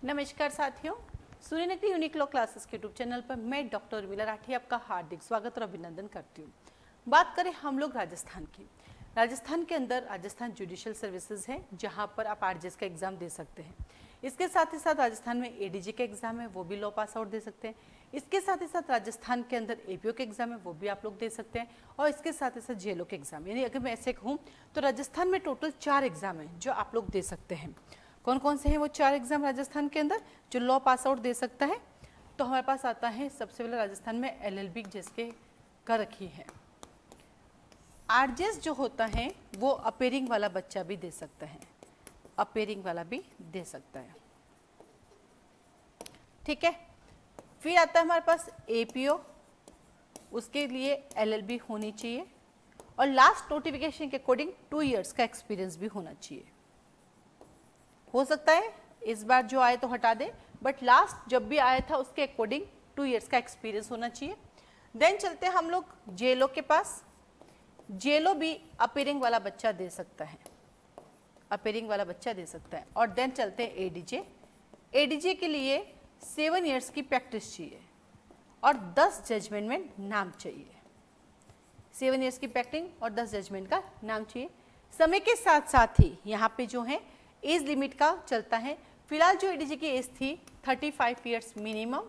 नमस्कार साथियों, Suryanagari unique law classes के यूट्यूब चैनल पर मैं डॉक्टर उर्मिला राठी आपका हार्दिक स्वागत और अभिनंदन करती हूँ। बात करें हम लोग राजस्थान की। राजस्थान के अंदर राजस्थान जुडिशियल सर्विसेज है, जहाँ पर आप आरजेएस का एग्जाम दे सकते हैं। इसके साथ ही साथ राजस्थान में एडीजी का एग्जाम है, वो भी लॉ पास आउट दे सकते हैं। इसके साथ ही साथ राजस्थान के अंदर एपीओ के एग्जाम है, वो भी आप लोग दे सकते हैं। और इसके साथ ही साथ जेएलओ के एग्जाम, यानी अगर मैं ऐसे कहूँ तो राजस्थान में टोटल 4 एग्जाम है जो आप लोग दे सकते हैं। कौन कौन से हैं वो 4 एग्जाम राजस्थान के अंदर जो लॉ पास आउट दे सकता है? तो हमारे पास आता है सबसे पहले राजस्थान में एलएलबी जिसके कर रखी है। आरजेएस जो होता है वो अपेयरिंग वाला बच्चा भी दे सकता है, अपेयरिंग वाला भी दे सकता है, ठीक है। फिर आता है हमारे पास एपीओ, उसके लिए एलएलबी होनी चाहिए और लास्ट नोटिफिकेशन के अकॉर्डिंग 2 इयर्स का एक्सपीरियंस भी होना चाहिए। हो सकता है इस बार जो आए तो हटा दे, बट लास्ट जब भी आया था उसके अकॉर्डिंग 2 इयर्स का एक्सपीरियंस होना चाहिए। देन चलते हैं हम लोग जेएलओ के पास। जेएलओ भी अपेयरिंग वाला बच्चा दे सकता है, अपेयरिंग वाला बच्चा दे सकता है। और देन चलते हैं एडीजे। एडीजे के लिए 7 इयर्स की प्रैक्टिस चाहिए और 10 जजमेंट में नाम चाहिए। 7 इयर्स की प्रैक्टिस और 10 जजमेंट का नाम चाहिए। समय के साथ साथ ही यहाँ पे जो है एज लिमिट का चलता है। फिलहाल जो एडीजे की एज थी 35 इयर्स मिनिमम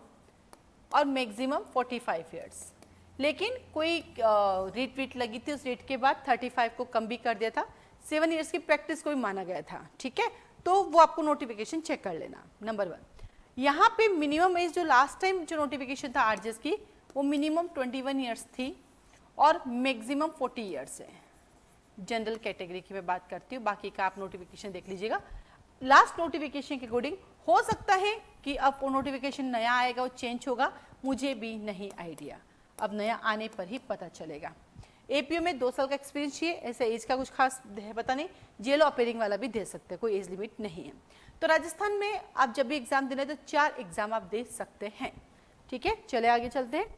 और मैक्सिमम 45 इयर्स, लेकिन कोई रेट वीट लगी थी, उस रेट के बाद 35 को कम भी कर दिया था। 7 इयर्स की प्रैक्टिस को भी माना गया था, ठीक है। तो वो आपको नोटिफिकेशन चेक कर लेना। नंबर 1 यहाँ पे मिनिमम एज जो लास्ट टाइम जो नोटिफिकेशन था आरजेएस की वो मिनिमम 21 इयर्स थी और मैक्सिमम 40 इयर्स है। जनरल कैटेगरी की मैं बात करती हूँ, बाकी का आप नोटिफिकेशन देख लीजिएगा। लास्ट नोटिफिकेशन के अकॉर्डिंग हो सकता है कि अब वो नोटिफिकेशन नया आएगा, वो चेंज होगा, मुझे भी नहीं आइडिया, अब नया आने पर ही पता चलेगा। एपीओ में 2 साल का एक्सपीरियंस चाहिए, ऐसे एज का कुछ खास है पता नहीं। जेएलओ अपेयरिंग वाला भी दे सकते हैं, कोई एज लिमिट नहीं है। तो राजस्थान में आप जब भी एग्जाम देना है तो 4 एग्जाम आप दे सकते हैं, ठीक है। चले आगे चलते हैं।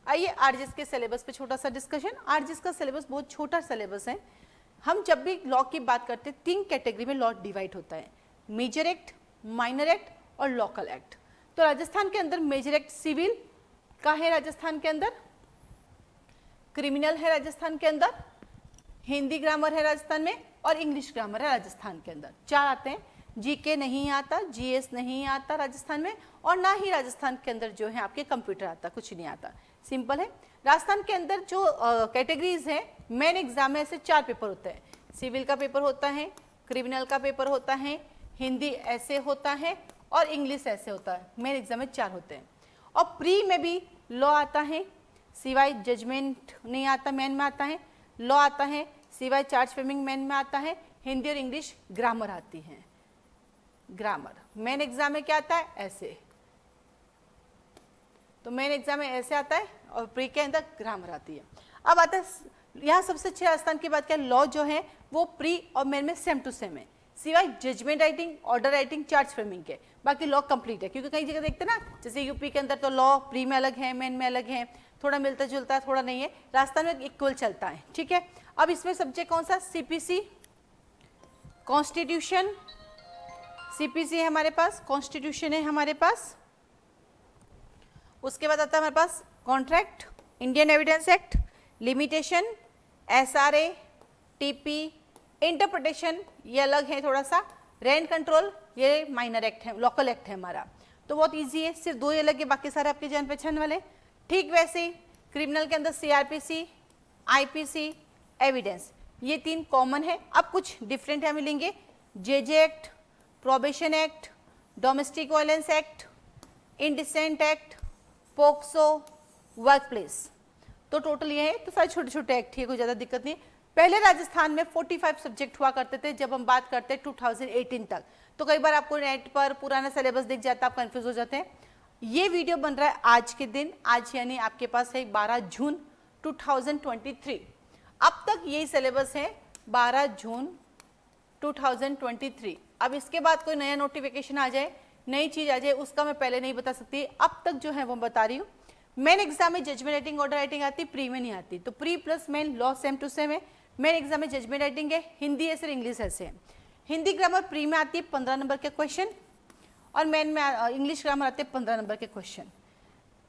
आइए आरजेएस के सिलेबस पे छोटा सा डिस्कशन। आरजेएस का सिलेबस बहुत छोटा सिलेबस है। हम जब भी लॉ की बात करते हैं 3 कैटेगरी में लॉ डिवाइड होता है, मेजर एक्ट, माइनर एक्ट और लोकल एक्ट। तो राजस्थान के अंदर मेजर एक्ट सिविल का है, राजस्थान के अंदर क्रिमिनल है, राजस्थान के अंदर हिंदी ग्रामर है राजस्थान में, और इंग्लिश ग्रामर है राजस्थान के अंदर। 4 आते हैं। जीके नहीं आता, जीएस नहीं आता राजस्थान में, और ना ही राजस्थान के अंदर जो है आपके कंप्यूटर आता, कुछ नहीं आता, सिंपल है। राजस्थान के अंदर जो कैटेगरीज है, मेन एग्जाम में ऐसे 4 पेपर होते हैं। सिविल का पेपर होता है, क्रिमिनल का पेपर होता है, हिंदी ऐसे होता है और इंग्लिश ऐसे होता है। मेन एग्जाम में 4 होते हैं। और प्री में भी लॉ आता है, सिवाय जजमेंट नहीं आता, मेन में आता है। लॉ आता है, सिवाय चार्ज फ्रेमिंग मेन में आता है। हिंदी और इंग्लिश ग्रामर आती है। ग्रामर मेन एग्जाम में क्या आता है? ऐसे। तो मेन एग्जाम में ऐसे आता है और प्री के अंदर ग्रामर आती है। अब आता है यहाँ सबसे अच्छे राजस्थान की बात क्या, लॉ जो है वो प्री और मेन में सेम टू सेम है, सिवाय judgement writing, order writing, charge framing के, बाकी लॉ कंप्लीट है। क्योंकि कई जगह देखते ना, जैसे यूपी के अंदर तो लॉ प्री में अलग है, मेन में अलग है, थोड़ा मिलता जुलता है, थोड़ा नहीं है। राजस्थान में इक्वल चलता है, ठीक है। अब इसमें सब्जेक्ट कौन सा? सीपीसी, कॉन्स्टिट्यूशन, सीपीसी है हमारे पास, कॉन्स्टिट्यूशन है हमारे पास। उसके बाद आता है हमारे पास contract, Indian evidence act, limitation, SRA, TP, interpretation ये अलग है थोड़ा सा, रेंट कंट्रोल ये माइनर एक्ट है, लोकल एक्ट है हमारा। तो बहुत इजी है, सिर्फ 2 ही अलग है, बाकी सारे आपके जान पहचान वाले। ठीक वैसे ही क्रिमिनल के अंदर सीआरपीसी, आईपीसी, एविडेंस ये 3 कॉमन है। अब कुछ डिफरेंट है मिलेंगे, JJ act, probation act, domestic violence act, indecent act, POCSO, work place. तो टोटल ये है। तो सारे छोटे छोटे एक्ट है, कोई ज़्यादा दिक्कत नहीं। पहले राजस्थान में 45 सब्जेक्ट हुआ करते थे जब हम बात करते हैं 2018 तक। तो कई बार आपको नेट पर पुराना सिलेबस दिख जाता है, आप कंफ्यूज हो जाते हैं। ये वीडियो बन रहा है आज के दिन, आज यानी आपके पास है 12 जून 2023। अब तक यही सिलेबस है 12 जून 2023। अब इसके बाद कोई नया नोटिफिकेशन आ जाए, नई चीज आ जाए, उसका मैं पहले नहीं बता सकती। अब तक जो है वो बता रही हूँ। मेन एग्जाम में जजमेंट राइटिंग, ऑर्डर राइटिंग आती, प्री में नहीं आती। तो pre plus main law same to same है। मेन एग्जाम में जजमेंट राइटिंग है, हिंदी ऐसे इंग्लिश ऐसे है। हिंदी ग्रामर प्री में आती है 15 नंबर के क्वेश्चन, और मेन में इंग्लिश ग्रामर आते हैं 15 नंबर के क्वेश्चन।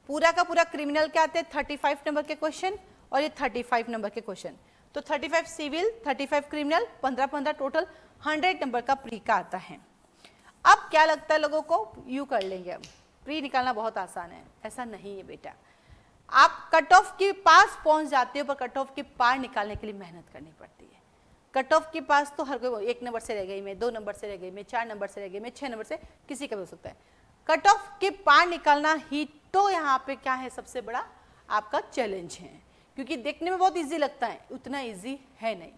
पूरा का पूरा क्रिमिनल के आते हैं 35 नंबर के क्वेश्चन और ये 35 नंबर के क्वेश्चन। तो 35 सिविल, 35 क्रिमिनल, 15 टोटल 100 नंबर का प्री का आता है। अब क्या लगता है लोगों को, यू कर लेंगे, अब प्री निकालना बहुत आसान है, ऐसा नहीं है बेटा। आप कट ऑफ के पास पहुंच जाते हो, पर कट ऑफ के पार निकालने के लिए मेहनत करनी पड़ती है। कट ऑफ के पास तो हर कोई 1 नंबर से रह गई मैं, 2 नंबर से रह गई मैं, 4 नंबर से रह गई मैं, 6 नंबर से, किसी का भी हो सकता है। कट ऑफ के पार निकालना ही तो यहाँ पे क्या है, सबसे बड़ा आपका चैलेंज है, क्योंकि देखने में बहुत इजी लगता है, उतना इजी है नहीं।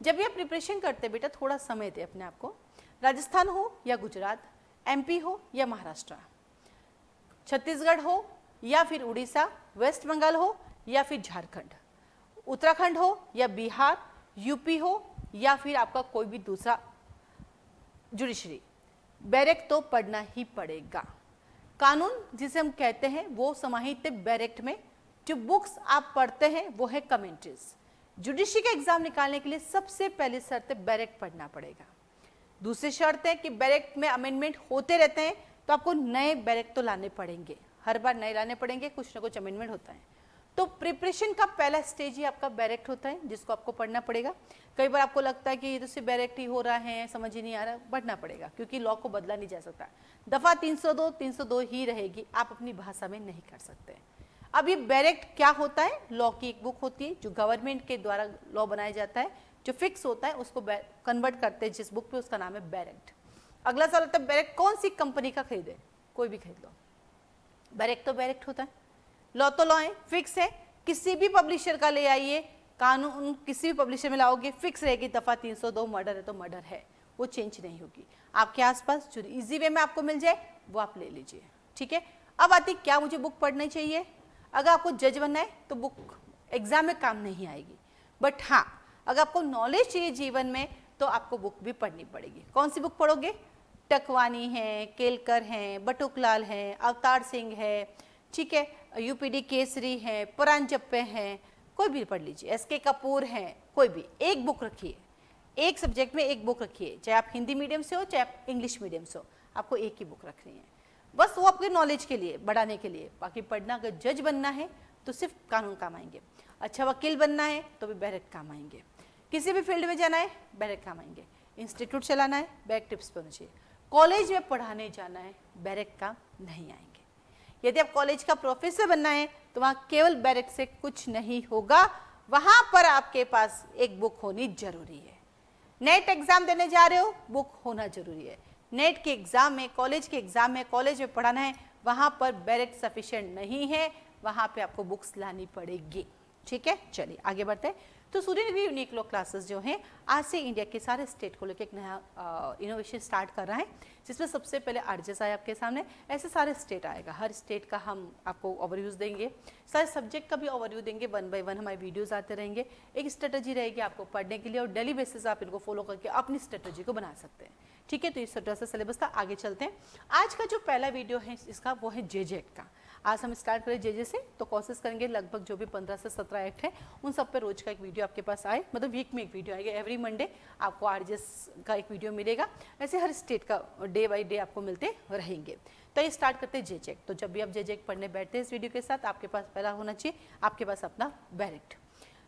जब भी आप प्रिपरेशन करते बेटा, थोड़ा समय दे अपने आप को। राजस्थान हो या गुजरात, एमपी हो या महाराष्ट्र, छत्तीसगढ़ हो या फिर उड़ीसा, वेस्ट बंगाल हो या फिर झारखंड, उत्तराखंड हो या बिहार, यूपी हो या फिर आपका कोई भी दूसरा जुडिशरी, बैरेक तो पढ़ना ही पड़ेगा। कानून जिसे हम कहते हैं वो समाहित है बैरेक्ट में। जो बुक्स आप पढ़ते हैं वो है कमेंट्रीज। जुडिशरी का एग्जाम निकालने के लिए सबसे पहली शर्त है बैरेक्ट पढ़ना पड़ेगा। दूसरी शर्त है कि बैरेक्ट में अमेंडमेंट होते रहते हैं, तो आपको नए बैरेक्ट तो लाने पड़ेंगे, हर बार नए लाने पड़ेंगे, कुछ ना कुछ अमेंडमेंट होता है। तो प्रिपरेशन का पहला स्टेज ही आपका बैरेक्ट होता है, जिसको आपको पढ़ना पड़ेगा। कई बार आपको लगता है कि ये तो सिर्फ बैरेक्ट ही हो रहा है, समझ ही नहीं आ रहा, पढ़ना पड़ेगा, क्योंकि लॉ को बदला नहीं जा सकता। दफा 302 ही रहेगी, आप अपनी भाषा में नहीं कर सकते। अब ये बैरेक्ट क्या होता है, लॉ की एक बुक होती है जो गवर्नमेंट के द्वारा लॉ बनाया जाता है, जो फिक्स होता है उसको कन्वर्ट करते हैं जिस बुक पे, उसका नाम है बैरेक्ट। अगला सवाल होता है बैरेक्ट कौन सी कंपनी का खरीदे, कोई भी खरीद लो, बैरेक्ट तो बैरेक्ट होता है। लॉ तो लॉ है, फिक्स है, किसी भी पब्लिशर का ले आइए, कानून किसी भी पब्लिशर में लाओगे फिक्स रहेगी। दफा 302 मर्डर है तो मर्डर है, वो चेंज नहीं होगी। आपके आसपास जो इजी वे में आपको मिल जाए वो आप ले लीजिए, ठीक है। अब आती क्या मुझे बुक पढ़नी चाहिए। अगर आपको जज बनना है तो बुक एग्जाम में काम नहीं आएगी, बट हाँ अगर आपको नॉलेज चाहिए जीवन में तो आपको बुक भी पढ़नी पड़ेगी। कौन सी बुक पढ़ोगे, टकवानी है, केलकर है, बटुकलाल है, अवतार सिंह है, ठीक है, यूपीडी केसरी है, पुरांजप्पे हैं, कोई भी पढ़ लीजिए, एसके कपूर हैं, कोई भी एक बुक रखिए, एक सब्जेक्ट में एक बुक रखिए, चाहे आप हिंदी मीडियम से हो चाहे आप इंग्लिश मीडियम से हो, आपको एक ही बुक रखनी है, बस वो आपके नॉलेज के लिए, बढ़ाने के लिए। बाकी पढ़ना, अगर जज बनना है तो सिर्फ कानून काम आएंगे, अच्छा वकील बनना है तो भी बैरेक्ट काम आएंगे, किसी भी फील्ड में जाना है बैरेक्ट काम आएंगे, इंस्टीट्यूट चलाना है बैरेक्ट टिप्स पे होना चाहिए, कॉलेज में पढ़ाने जाना है बैरेक्ट काम नहीं आएंगे। यदि आप कॉलेज का प्रोफेसर बनना है तो वहाँ केवल बैरेक्ट से कुछ नहीं होगा, वहाँ पर आपके पास एक बुक होनी जरूरी है। नेट एग्जाम देने जा रहे हो, बुक होना जरूरी है। नेट के एग्जाम में, कॉलेज के एग्जाम में, कॉलेज में पढ़ाना है, वहाँ पर बैरेक्ट सफिशिएंट नहीं है, वहाँ पे आपको बुक्स लानी पड़ेगी, ठीक है। चलिए आगे बढ़ते हैं। तो सूर्यनगरी यूनिक लॉ क्लासेस जो हैं आज से इंडिया के सारे स्टेट को लेकर एक नया इनोवेशन स्टार्ट कर रहा है, जिसमें सबसे पहले आरजेएस आया आपके सामने, ऐसे सारे स्टेट आएगा, हर स्टेट का हम आपको ओवरव्यूज देंगे, सारे सब्जेक्ट का भी ओवरव्यू देंगे, 1 बाय 1 हमारे वीडियोस आते रहेंगे, एक स्ट्रेटजी रहेगी आपको पढ़ने के लिए और डेली बेसिस आप इनको फॉलो करके अपनी स्ट्रेटजी को बना सकते हैं, ठीक है। तो इस तरह से सिलेबस था। आगे चलते हैं। आज का जो पहला वीडियो है इसका वो है जेजे एक्ट का। आज हम स्टार्ट करें जेजे से, तो कोशिश करेंगे लगभग जो भी 15 से 17 एक्ट है उन सब पे रोज का एक वीडियो आपके पास आए, मतलब वीक में एक वीडियो आएगा, एवरी मंडे आपको आरजेएस का एक वीडियो मिलेगा, ऐसे हर स्टेट का डे बाय डे आपको मिलते रहेंगे। तो ये स्टार्ट करते हैं जेजे एक्ट। तो जब भी आप जेजे एक्ट पढ़ने बैठते हैं इस वीडियो के साथ, आपके पास पहला होना चाहिए आपके पास अपना बैरेक्ट।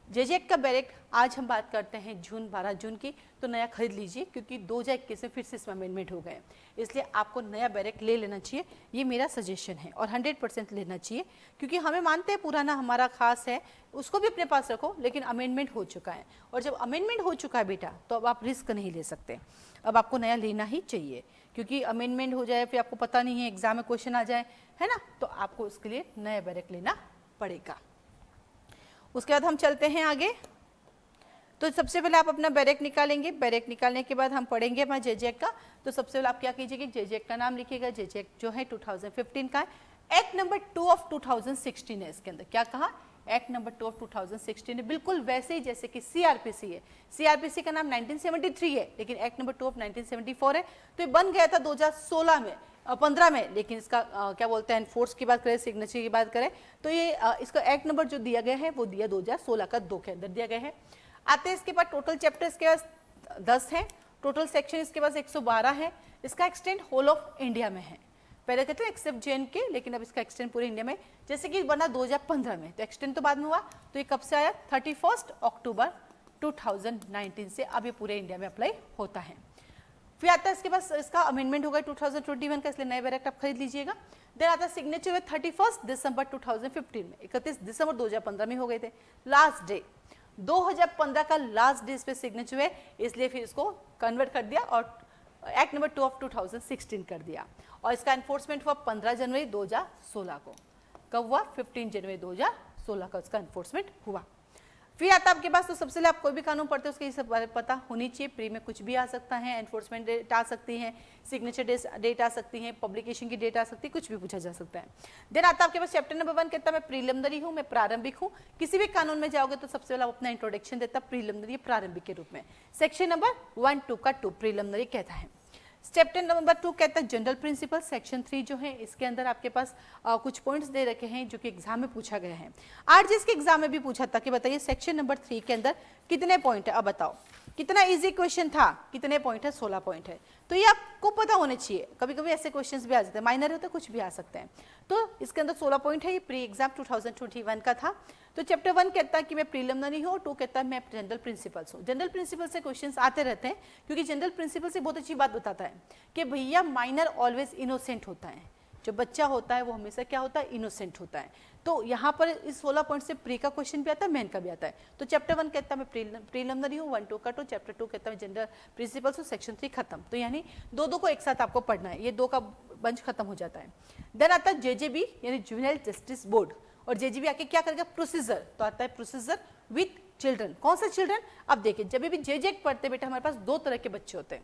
जेजे एक्ट का बैरेक्ट आज हम बात करते हैं 12 जून की, तो नया खरीद लीजिए, क्योंकि 2021 में फिर से इसमें अमेंडमेंट हो गए, इसलिए आपको नया बैरेक्ट ले लेना चाहिए, ये मेरा सजेशन है, और 100% लेना चाहिए, क्योंकि हमें मानते हैं पुराना हमारा खास है, उसको भी अपने पास रखो, लेकिन अमेंडमेंट हो चुका है, और जब अमेंडमेंट हो चुका है बेटा तो अब आप रिस्क नहीं ले सकते, अब आपको नया लेना ही चाहिए, क्योंकि अमेंडमेंट हो जाए फिर आपको पता नहीं है, एग्जाम में क्वेश्चन आ जाए, है ना, तो आपको उसके लिए नया बैरेक्ट लेना पड़ेगा। उसके बाद हम चलते हैं आगे। तो सबसे पहले आप अपना बैरेक्ट निकालेंगे, बैरेक्ट निकालने के बाद हम पढ़ेंगे अपना जेजे एक्ट का। तो सबसे पहले आप क्या कीजिएगा, जेजे एक्ट का नाम लिखिएगा, जेजे एक्ट जो है 2015 का है, एक्ट नंबर 2 ऑफ 2016 है, इसके अंदर क्या कहा, एक्ट नंबर 2 ऑफ 2016 है, बिल्कुल वैसे ही जैसे कि सीआरपीसी है, सीआरपीसी का नाम 1973 है, लेकिन एक्ट नंबर 2 ऑफ 1974 है, तो ये बन गया था 2016 में 15 में, लेकिन इसका क्या बोलते हैं फोर्स की बात करें, सिग्नेचर की बात करें, तो ये इसका एक्ट नंबर जो दिया गया है वो दिया 2016 का 2 के अंदर दिया गया है। आते हैं इसके बाद टोटल चैप्टर्स के 10 हैं, टोटल सेक्शन इसके पास 112 है। इसका एक्सटेंड होल ऑफ इंडिया में है। पहले कहते हैं एक्सेप्ट जे एंड के, लेकिन अब इसका एक्सटेंड पूरे इंडिया में, जैसे कि बना 2015 में, तो एक्सटेंड तो बाद में हुआ, तो ये कब से आया 31 अक्टूबर 2019 से अब ये पूरे इंडिया में अप्लाई होता है। फिर आता है इसके पास इसका अमेंडमेंट होगा 2021 का, इसलिए नए बैरक आप खरीद लीजिएगा। देन आता है सिग्नेचर में 31 दिसंबर 2015 में, 31 दिसंबर 2015 में हो गए थे लास्ट डे, 2015 का लास्ट डे इस पे सिग्नेचर हुए, इसलिए फिर इसको कन्वर्ट कर दिया और एक्ट नंबर 2 ऑफ 2016 कर दिया। और इसका एनफोर्समेंट हुआ 15 जनवरी 2016 को। कब हुआ? 15 जनवरी 2016 का इसका एनफोर्समेंट हुआ। फिर आता है आपके पास, तो सबसे पहले आप कोई भी कानून पढ़ते हैं उसके सब बारे में पता होनी चाहिए। प्री में कुछ भी आ सकता है, एनफोर्समेंट डेट आ सकती है, सिग्नेचर डेट आ सकती है, पब्लिकेशन की डेट आ सकती है, कुछ भी पूछा जा सकता है। देन आता है आपके पास चैप्टर नंबर 1 कहता है मैं प्रीलिमिनरी हूँ, मैं प्रारंभिक हूँ। किसी भी कानून में जाओगे तो सबसे पहले अपना इंट्रोडक्शन देता है प्रीलिमिनरी प्रारंभिक के रूप में। सेक्शन नंबर 1, 2 का 2 प्रीलिमिनरी कहता है। चैप्टर नंबर 2 कहता है जनरल प्रिंसिपल। सेक्शन 3 जो है इसके अंदर आपके पास कुछ पॉइंट्स दे रखे हैं जो कि एग्जाम में पूछा गया है। आरजीएस के एग्जाम में भी पूछा था कि बताइए सेक्शन नंबर 3 के अंदर कितने पॉइंट है, अब बताओ कितना इजी क्वेश्चन था, कितने पॉइंट है? 16 पॉइंट है। तो ये आपको पता होने चाहिए। कभी कभी ऐसे क्वेश्चंस भी आ जाते हैं, माइनर होते हैं, कुछ भी आ सकते हैं। तो इसके अंदर 16 पॉइंट है। ये प्री एग्जाम 2021 का था। तो चैप्टर 1 कहता है कि मैं प्रीलिमिनरी हूँ, 2 कहता है मैं जनरल प्रिंसिपल्स हूँ। जनरल प्रिंसिपल से क्वेश्चंस आते रहते हैं, क्योंकि जनरल प्रिंसिपल से बहुत अच्छी बात बताता है कि भैया माइनर ऑलवेज इनोसेंट होता है। जो बच्चा होता है वो हमेशा क्या होता है? इनोसेंट होता है। तो यहाँ पर इस 16 पॉइंट से प्री का क्वेश्चन भी आता है, मेन का भी आता है। तो चैप्टर 1 कहता है मैं प्रीलिमिनरी हूँ, 1, 2 का 2। चैप्टर 2 कहता है जनरल प्रिंसिपल्स हूँ, सेक्शन 3 खत्म। तो यानी दो को एक साथ आपको पढ़ना है, ये 2 का बंच खत्म हो जाता है। देन आता है जेजेबी यानी जुवेनाइल जस्टिस बोर्ड। और जेजेबी आके क्या करेगा? प्रोसीजर। तो आता है प्रोसीजर विथ चिल्ड्रन। कौन सा चिल्ड्रन? अब देखिए जब भी जेजे पढ़ते बेटा हमारे पास 2 तरह के बच्चे होते हैं।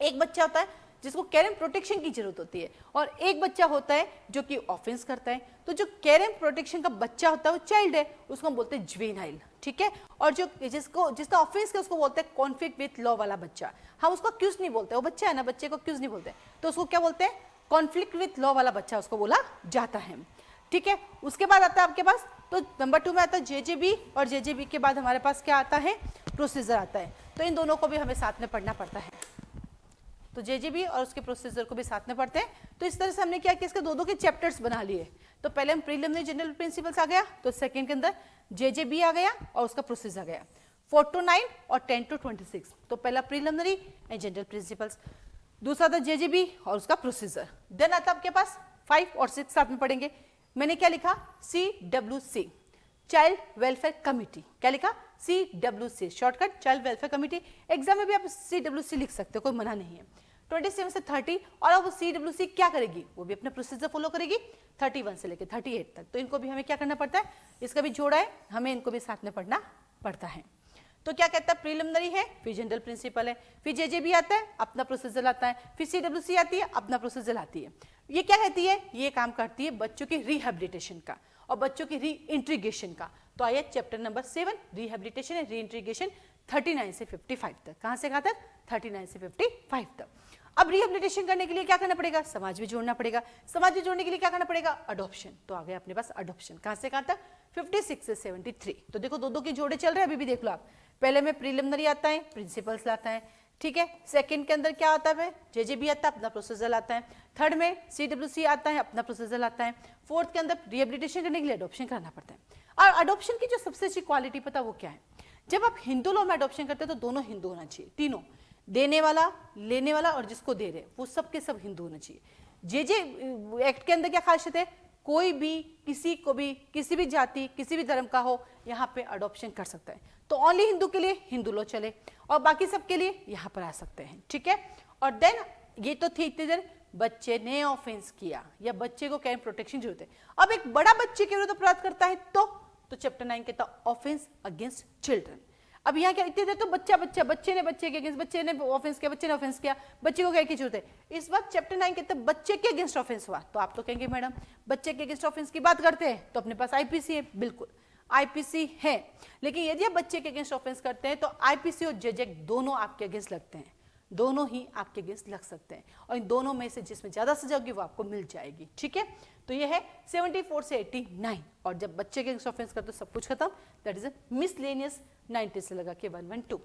एक बच्चा होता है जिसको केयर एंड प्रोटेक्शन की जरूरत होती है, और एक बच्चा होता है जो कि ऑफेंस करता है। तो जो केयर एंड प्रोटेक्शन का बच्चा होता है वो चाइल्ड है, उसको हम बोलते हैं जुवेनाइल, ठीक है। और जो जिसका ऑफेंस है उसको बोलते हैं कॉन्फ्लिक्ट विथ लॉ वाला बच्चा। हम उसको अक्यूज नहीं बोलते, वो बच्चा है ना, बच्चे को अक्यूज नहीं बोलते, तो उसको क्या बोलते हैं? कॉन्फ्लिक्ट विथ लॉ वाला बच्चा उसको बोला जाता है, ठीक है। उसके बाद आता है आपके पास, तो नंबर 2 में आता है जेजेबी, और जेजेबी के बाद हमारे पास क्या आता है? प्रोसीजर आता है। तो इन दोनों को भी हमें साथ में पढ़ना पड़ता है। तो जेजेबी और उसके प्रोसीजर को भी साथ में पढ़ते हैं। तो इस तरह से हमने क्या किया, इसके 2 के चैप्टर्स बना लिए। तो पहले हम प्रीलिमिनरी जनरल प्रिंसिपल्स आ गया, तो सेकंड के अंदर जेजेबी आ गया और उसका प्रोसीजर आ गया। 4 to 9 और 10 to 26। तो पहला प्रीलिमिनरी एंड जनरल प्रिंसिपल्स, दूसरा था जेजेबी और उसका प्रोसीजर। देन आता आपके पास 5 और 6 साथ में पढ़ेंगे। मैंने क्या लिखा? CWC, child welfare committee. क्या लिखा? CWC, shortcut child welfare committee. Exam में भी आप CWC लिख सकते हो, कोई मना नहीं है। 27 से 30, और अब CWC क्या करेगी? वो भी अपना प्रोसीजर फॉलो करेगी 31 से लेकर 38 तक। तो इनको भी हमें क्या करना पड़ता है? इसका भी जोड़ा है, हमें इनको भी साथ में पढ़ना पड़ता है। तो क्या कहता है? प्रीलिमिनरी है, फिर जनरल प्रिंसिपल है, फिर जेजेबी आता है, अपना प्रोसीजर आता है, फिर CWC आती है, अपना प्रोसीजर आती है। ये क्या कहती है? ये काम करती है बच्चों की रिहेबिलिटेशन का और बच्चों की री इंट्रीगेशन का। तो आइए chapter number 7 rehabilitation and re integration 39 से 55 तक। कहां से कहां तक? 39 से 55 तक। अब रिहेबिलिटेशन करने के लिए क्या करना पड़ेगा? समाज भी जोड़ना पड़ेगा। समाज भी जोड़ने के लिए क्या करना पड़ेगा? अडॉप्शन। तो आ गया अपने पास अडॉप्शन। कहां से कहां तक? 56 से 73। तो देखो 2 के जोड़े चल रहे हैं, अभी भी देख लो आप। पहले में प्रीलिमिनरी आता है, प्रिंसिपल्स लाता है, ठीक है। सेकंड के अंदर क्या आता है? जेजेबी आता है, अपना प्रोसीजर आता है। थर्ड में CWC आता है, अपना प्रोसीजर आता है। फोर्थ के अंदर रिहेबिलिटेशन करने के लिए अडॉप्शन करना पड़ता है। और अडॉप्शन की जो सबसे अच्छी क्वालिटी पता वो क्या है? जब आप हिंदू लॉ में अडॉप्शन करते हैं तो दोनों हिंदू होना चाहिए, तीनों, देने वाला, लेने वाला और जिसको दे रहे, वो सब के सब हिंदू होना चाहिए। जे एक्ट के अंदर क्या खासियत है? कोई भी किसी को भी किसी भी जाति किसी भी धर्म का हो यहाँ पे अडॉप्शन कर सकता है। तो ओनली हिंदू के लिए हिंदू लॉ चले और बाकी सब के लिए यहाँ पर आ सकते हैं, ठीक है। और देन ये तो थी इतनी देर बच्चे ने ऑफेंस किया या बच्चे को केयर प्रोटेक्शन जरूरत है। अब एक बड़ा बच्चे के विरुद्ध अपराध करता है तो चैप्टर 9 कहता ऑफेंस अगेंस्ट चिल्ड्रन। अब यहाँ क्या इतनी देर तो बच्चे ने बच्चे के अगेंस्ट, बच्चे ने ऑफेंस किया, बच्चे ने ऑफेंस किया, बच्चे को क्या की जरूरत है? इस बार चैप्टर 9 कहते हैं बच्चे के अगेंस्ट ऑफेंस हुआ। तो आप तो कहेंगे मैडम बच्चे के अगेंस्ट ऑफेंस की बात करते हैं तो अपने पास आईपीसी है। बिल्कुल आईपीसी है, लेकिन यदि आप बच्चे के अगेंस्ट ऑफेंस करते हैं तो आईपीसी और जेजेक दोनों आपके अगेंस्ट लगते हैं, दोनों ही आपके अगेंस्ट लग सकते हैं और इन दोनों में से जिसमें ज्यादा सजा होगी वो आपको मिल जाएगी, ठीक है। तो ये है 74 से 89। और जब बच्चे के अगेंस्ट ऑफेंस करते तो सब कुछ खत्म, दैट इज मिसलेनियस 90 से लगा के 112।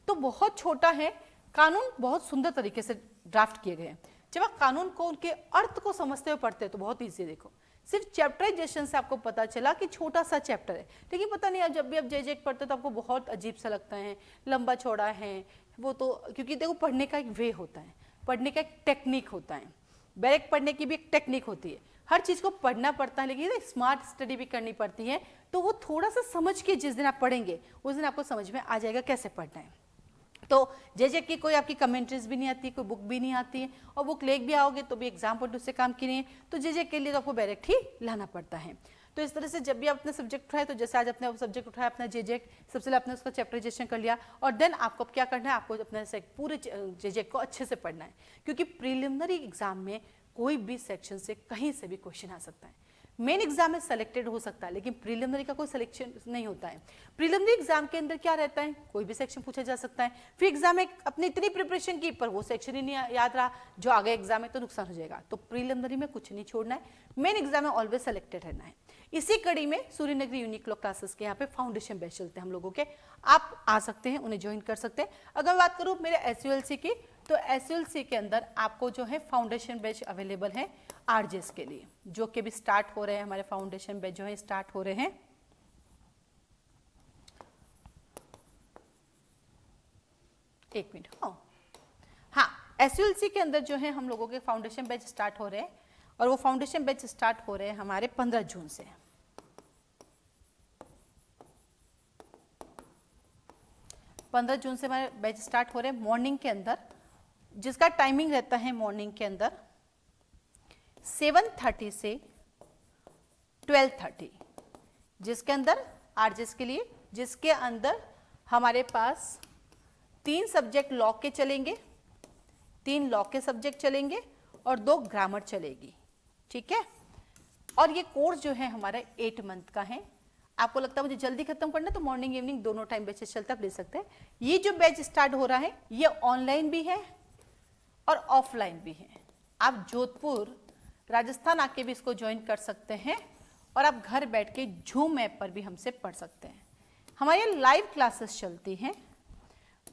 तो बहुत छोटा है, कानून बहुत सुंदर तरीके से ड्राफ्ट किए गए हैं। जब आप कानून को उनके अर्थ को समझते हुए पढ़ते हैं तो बहुत ईजी है। देखो सिर्फ चैप्टराइजेशन से आपको पता चला कि छोटा सा चैप्टर है, लेकिन पता नहीं जब भी आप जे पढ़ते हो तो आपको बहुत अजीब सा लगता है, लंबा चौड़ा है वो, तो क्योंकि देखो पढ़ने का एक वे होता है, पढ़ने का एक टेक्निक होता है, बैरेक पढ़ने की भी एक टेक्निक होती है, हर चीज को पढ़ना पड़ता है, लेकिन स्मार्ट स्टडी भी करनी पड़ती है। तो वो थोड़ा सा समझ के जिस दिन आप पढ़ेंगे उस दिन आपको समझ में आ जाएगा कैसे पढ़ना है। तो जे की कोई आपकी कमेंट्रीज भी नहीं आती, कोई बुक भी नहीं आती है, और बुक लेके भी आओगे तो भी एग्जाम पॉइंट से काम की नहीं है, तो जे के लिए तो आपको डायरेक्ट ही लाना पड़ता है। तो इस तरह से जब भी आप अपना सब्जेक्ट उठाए, तो जैसे आज अपने सब्जेक्ट उठाया अपना जे सबसे पहले आपने उसका चैप्टराइजेशन कर लिया, और देन आपको अब क्या करना है, आपको अपने पूरे जे को अच्छे से पढ़ना है, क्योंकि प्रीलिमिनरी एग्जाम में कोई भी सेक्शन से कहीं से भी क्वेश्चन आ सकता है। मेन एग्जाम में सेलेक्टेड हो सकता है, लेकिन प्रीलिमिनरी का कोई सिलेक्शन नहीं होता है। प्रीलिमिनरी एग्जाम के अंदर क्या रहता है, कोई भी सेक्शन पूछा जा सकता है, फिर एग्जाम में अपनी इतनी प्रिपरेशन की पर वो सेक्शन ही नहीं याद रहा, जो आगे एग्जाम में तो नुकसान हो जाएगा। तो प्रीलिमिनरी में कुछ नहीं छोड़ना है, मेन एग्जाम में ऑलवेज सेलेक्टेड रहना है। इसी कड़ी में सूर्यनगरी यूनिक लॉ क्लासेस के यहाँ पे फाउंडेशन बैच चलते हैं हम लोगों के, आप आ सकते हैं, उन्हें ज्वाइन कर सकते हैं। अगर बात करूँ मेरे SULC की, तो SULC के अंदर आपको जो है फाउंडेशन बैच अवेलेबल है RJS के लिए, जो कि भी स्टार्ट हो रहे हैं, हमारे फाउंडेशन बैच जो है स्टार्ट हो रहे हैं। एक मिनट, हाँ, SULC के अंदर जो है हम लोगों के फाउंडेशन बैच स्टार्ट हो रहे हैं, और वो फाउंडेशन बैच स्टार्ट हो रहे हैं हमारे 15 जून से। 15 जून से हमारे बैच स्टार्ट हो रहे हैं मॉर्निंग के अंदर, जिसका टाइमिंग रहता है मॉर्निंग के अंदर 7:30 से 12:30, जिसके अंदर RJS के लिए, जिसके अंदर हमारे पास 3 सब्जेक्ट लॉ के चलेंगे, 3 लॉ के सब्जेक्ट चलेंगे और 2 ग्रामर चलेगी, ठीक है। और ये कोर्स जो है हमारा 8 मंथ का है। आपको लगता है मुझे जल्दी खत्म करना, तो मॉर्निंग इवनिंग दोनों टाइम बैचेस चलता है, आप ले सकते हैं। ये जो बैच स्टार्ट हो रहा है ये ऑनलाइन भी है और ऑफलाइन भी है। आप जोधपुर राजस्थान आके भी इसको ज्वाइन कर सकते हैं, और आप घर बैठ के जूम ऐप पर भी हमसे पढ़ सकते हैं। हमारे लाइव क्लासेस चलती हैं,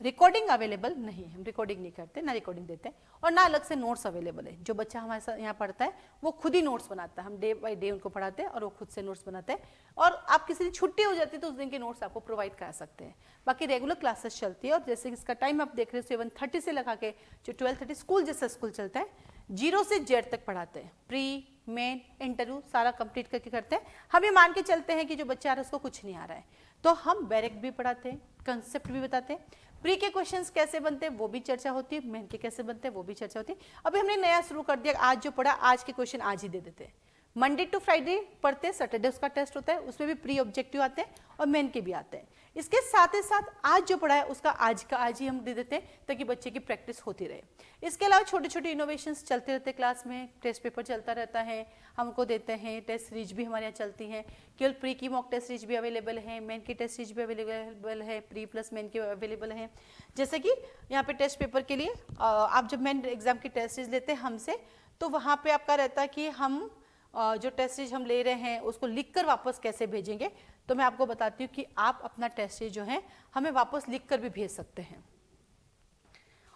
रिकॉर्डिंग अवेलेबल नहीं है, हम रिकॉर्डिंग नहीं करते, ना रिकॉर्डिंग देते हैं, और ना अलग से नोट्स अवेलेबल है। जो बच्चा हमारे साथ यहाँ पढ़ता है वो खुद ही नोट्स बनाता है, हम डे बाय डे उनको पढ़ाते हैं और वो खुद से नोट्स बनाते हैं, और आप किसी दिन छुट्टी हो जाती है तो उस दिन के नोट्स आपको प्रोवाइड करा सकते हैं। बाकी रेगुलर क्लासेस चलती है, और जैसे इसका टाइम आप देख रहे हो 7:30 से लगा के जो 12:30 स्कूल जैसा स्कूल चलता है, 0 से Z तक पढ़ाते हैं, प्री मेन इंटरव्यू सारा कंप्लीट करके करते हैं। हम ये मान के चलते हैं कि जो बच्चा आ रहा है उसको कुछ नहीं आ रहा है, तो हम बैरेक भी पढ़ाते हैं, कंसेप्ट भी बताते हैं, प्री के क्वेश्चंस कैसे बनते हैं वो भी चर्चा होती है, मेन के कैसे बनते हैं वो भी चर्चा होती है। अभी हमने नया शुरू कर दिया, आज जो पढ़ा आज के क्वेश्चन आज ही दे देते हैं। मंडे टू फ्राइडे पढ़ते हैं, सैटरडे उसका टेस्ट होता है, उसमें भी प्री ऑब्जेक्टिव आते हैं और मेन के भी आते हैं। इसके साथ ही साथ आज जो पढ़ा है उसका आज का आज ही हम दे देते हैं, ताकि बच्चे की प्रैक्टिस होती रहे। इसके अलावा छोटे छोटे इनोवेशंस चलते रहते हैं क्लास में, टेस्ट पेपर चलता रहता है, हमको देते हैं, टेस्ट सीरीज भी हमारे यहाँ चलती हैं। केवल प्री की मॉक टेस्ट सीरीज भी अवेलेबल है, मेन की टेस्ट सीरीज भी अवेलेबल है, प्री प्लस मेन की अवेलेबल है। जैसे कि यहाँ पे टेस्ट पेपर के लिए आप जब मेन एग्जाम की टेस्ट सीरीज लेते हैं हमसे, तो वहाँ पे आपका रहता है कि हम जो टेस्ट सीरीज हम ले रहे हैं उसको लिखकर वापस कैसे भेजेंगे। तो मैं आपको बताती हूँ कि आप अपना टेस्ट सीरीज जो है हमें वापस लिखकर भी भेज सकते हैं।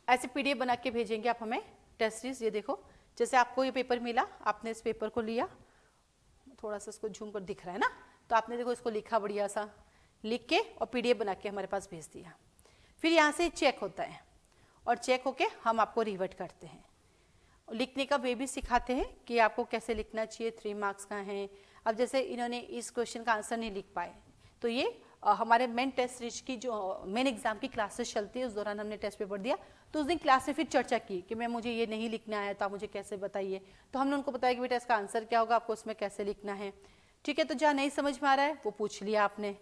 ऐसे PDF बना के भेजेंगे आप हमें टेस्ट सीरीज। ये देखो, जैसे आपको ये पेपर मिला, आपने इस पेपर को लिया, थोड़ा सा इसको झूम कर दिख रहा है ना, तो आपने देखो इसको लिखा बढ़िया सा, लिख के और PDF बना के हमारे पास भेज दिया। फिर यहाँ से चेक होता है, और चेक होके हम आपको रिवर्ट करते हैं। लिखने का वे भी सिखाते हैं कि आपको कैसे लिखना चाहिए, 3 मार्क्स का है। अब जैसे इन्होंने इस क्वेश्चन का आंसर नहीं लिख पाए, तो ये हमारे मेन टेस्ट सीरीज की जो मेन एग्जाम की क्लासेस चलती है, उस दौरान हमने टेस्ट पेपर दिया, तो उस दिन क्लास में फिर चर्चा की कि मैम मुझे ये नहीं लिखना आया था, मुझे कैसे बताइए। तो हमने उनको बताया कि बेटा इसका आंसर क्या होगा, आपको उसमें कैसे लिखना है, ठीक है। तो जहाँ नहीं समझ में आ रहा है वो पूछ लिया आपने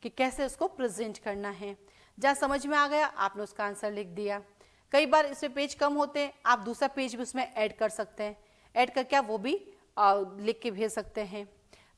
कि कैसे उसको प्रेजेंट करना है, जहाँ समझ में आ गया आपने उसका आंसर लिख दिया। कई बार इसमें पेज कम होते हैं, आप दूसरा पेज भी उसमें ऐड कर सकते हैं, ऐड करके आप वो भी लिख के भेज सकते हैं।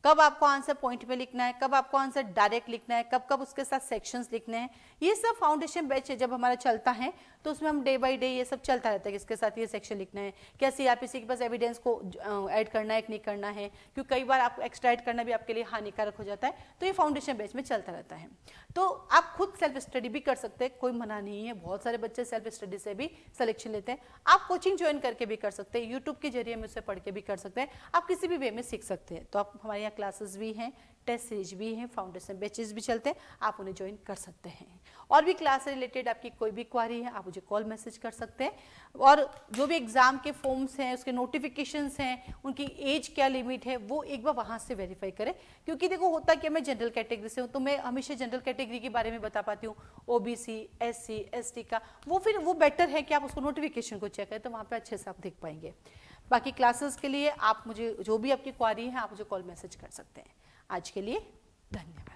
कब आपको आंसर पॉइंट में लिखना है, कब आपको आंसर डायरेक्ट लिखना है, कब कब उसके साथ सेक्शंस लिखने हैं। ये सब फाउंडेशन बैच जब हमारा चलता है तो उसमें हम डे बाय डे ये सब चलता रहता है कि इसके साथ ये सेक्शन लिखना है, क्या सीआरपीसी के पास एविडेंस को ऐड करना है कि नहीं करना है, क्योंकि कई बार आपको एक्स्ट्रा ऐड करना भी आपके लिए हानिकारक हो जाता है। तो ये फाउंडेशन बैच में चलता रहता है। तो आप खुद सेल्फ स्टडी भी कर सकते हैं, कोई मना नहीं है। बहुत सारे बच्चे सेल्फ स्टडी से भी सिलेक्शन लेते हैं। आप कोचिंग ज्वाइन करके भी कर सकते हैं, यूट्यूब के जरिए में उससे पढ़ के भी कर सकते हैं, आप किसी भी वे में सीख सकते हैं। तो आप हमारे यहाँ क्लासेस भी हैं, टेस्ट सीरीज भी हैं, फाउंडेशन बैचेस भी चलते हैं, आप उन्हें ज्वाइन कर सकते हैं। और भी क्लास से रिलेटेड आपकी कोई भी क्वारी है आप मुझे कॉल मैसेज कर सकते हैं। और जो भी एग्जाम के फॉर्म्स हैं, उसके नोटिफिकेशंस हैं, उनकी एज क्या लिमिट है, वो एक बार वहाँ से वेरीफाई करें। क्योंकि देखो होता कि मैं जनरल कैटेगरी से हूँ तो मैं हमेशा जनरल कैटेगरी के बारे में बता पाती हूँ, ओबीसी, एससी, एसटी का, वो फिर वो बेटर है कि आप उसको नोटिफिकेशन को चेक करें, तो वहाँ पर अच्छे से आप देख पाएंगे। बाकी क्लासेस के लिए आप मुझे जो भी आपकी क्वारी है आप मुझे कॉल मैसेज कर सकते हैं। आज के लिए धन्यवाद।